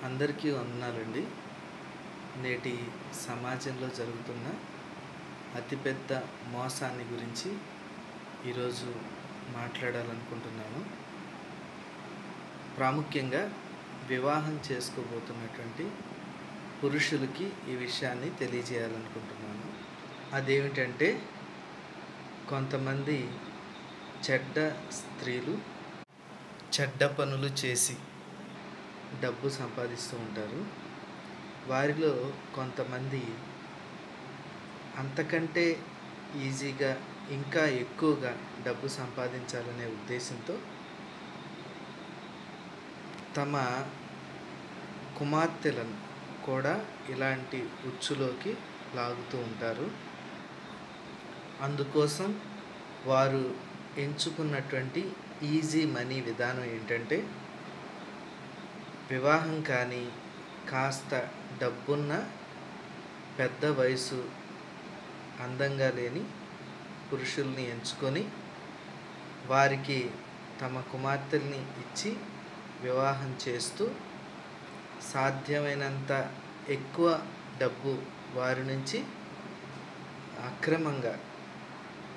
అందరికీ వందనాలండి. నేటి సమాజంలో జరుగుతున్న అతిపెద్ద మోసాన్ని గురించి ఈరోజు మాట్లాడాలనుకుంటున్నాను. ప్రాముఖ్యంగా వివాహం చేసుకోబోతున్నటువంటి పురుషులకి ఈ విషయాన్ని తెలియజేయాలనుకుంటున్నాను. అదేమిటంటే, కొంతమంది చెడ్డ స్త్రీలు చెడ్డ పనులు చేసి డబ్బు సంపాదిస్తూ ఉంటారు. వారిలో కొంతమంది అంతకంటే ఈజీగా ఇంకా ఎక్కువగా డబ్బు సంపాదించాలనే ఉద్దేశంతో తమ కుమార్తెలను కూడా ఇలాంటి ఉచ్చులోకి లాగుతూ ఉంటారు. అందుకోసం వారు ఎంచుకున్నటువంటి ఈజీ మనీ విధానం ఏంటంటే, వివాహం కానీ కాస్త డబ్బున్న పెద్ద వయసు అందంగా లేని పురుషుల్ని ఎంచుకొని వారికి తమ కుమార్తెల్ని ఇచ్చి వివాహం చేస్తూ సాధ్యమైనంత ఎక్కువ డబ్బు వారి నుంచి అక్రమంగా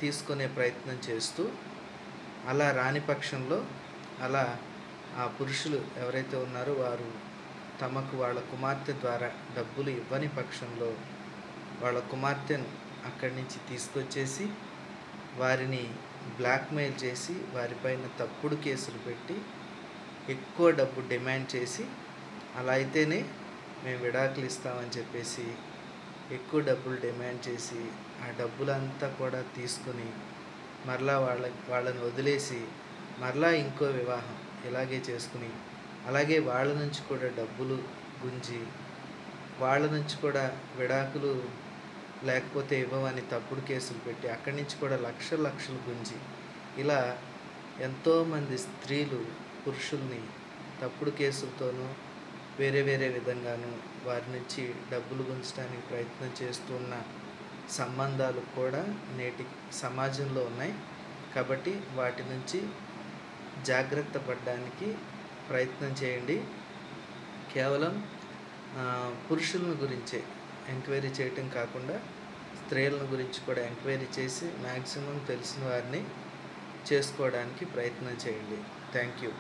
తీసుకునే ప్రయత్నం చేస్తూ, అలా రాని పక్షంలో ఆ పురుషులు ఎవరైతే ఉన్నారో వారు తమకు వాళ్ళ కుమార్తె ద్వారా డబ్బులు ఇవ్వని పక్షంలో వాళ్ళ కుమార్తెను అక్కడి నుంచి తీసుకొచ్చేసి వారిని బ్లాక్మెయిల్ చేసి వారిపైన తప్పుడు కేసులు పెట్టి ఎక్కువ డబ్బు డిమాండ్ చేసి, అలా అయితేనే మేము విడాకులు ఇస్తామని చెప్పేసి ఎక్కువ డబ్బులు డిమాండ్ చేసి ఆ డబ్బులంతా కూడా తీసుకుని మరలా వాళ్ళని వదిలేసి మరలా ఇంకో వివాహం ఇలాగే చేసుకుని, అలాగే వాళ్ళ నుంచి కూడా డబ్బులు గుంజి వాళ్ళ నుంచి కూడా విడాకులు లేకపోతే ఇవ్వమని తప్పుడు కేసులు పెట్టి అక్కడి నుంచి కూడా లక్షలు గుంజి, ఇలా ఎంతోమంది స్త్రీలు పురుషుల్ని తప్పుడు కేసులతోనూ వేరే విధంగానూ వారి నుంచి డబ్బులు గుంజడానికి ప్రయత్నం చేస్తున్న సంబంధాలు కూడా నేటి సమాజంలో ఉన్నాయి. కాబట్టి వాటి నుంచి జాగ్రత్త పడడానికి ప్రయత్నం చేయండి. కేవలం పురుషులను గురించే ఎంక్వైరీ చేయటం కాకుండా స్త్రీలను గురించి కూడా ఎంక్వైరీ చేసి మ్యాక్సిమం తెలిసిన వారిని చేసుకోవడానికి ప్రయత్నం చేయండి. Thank you.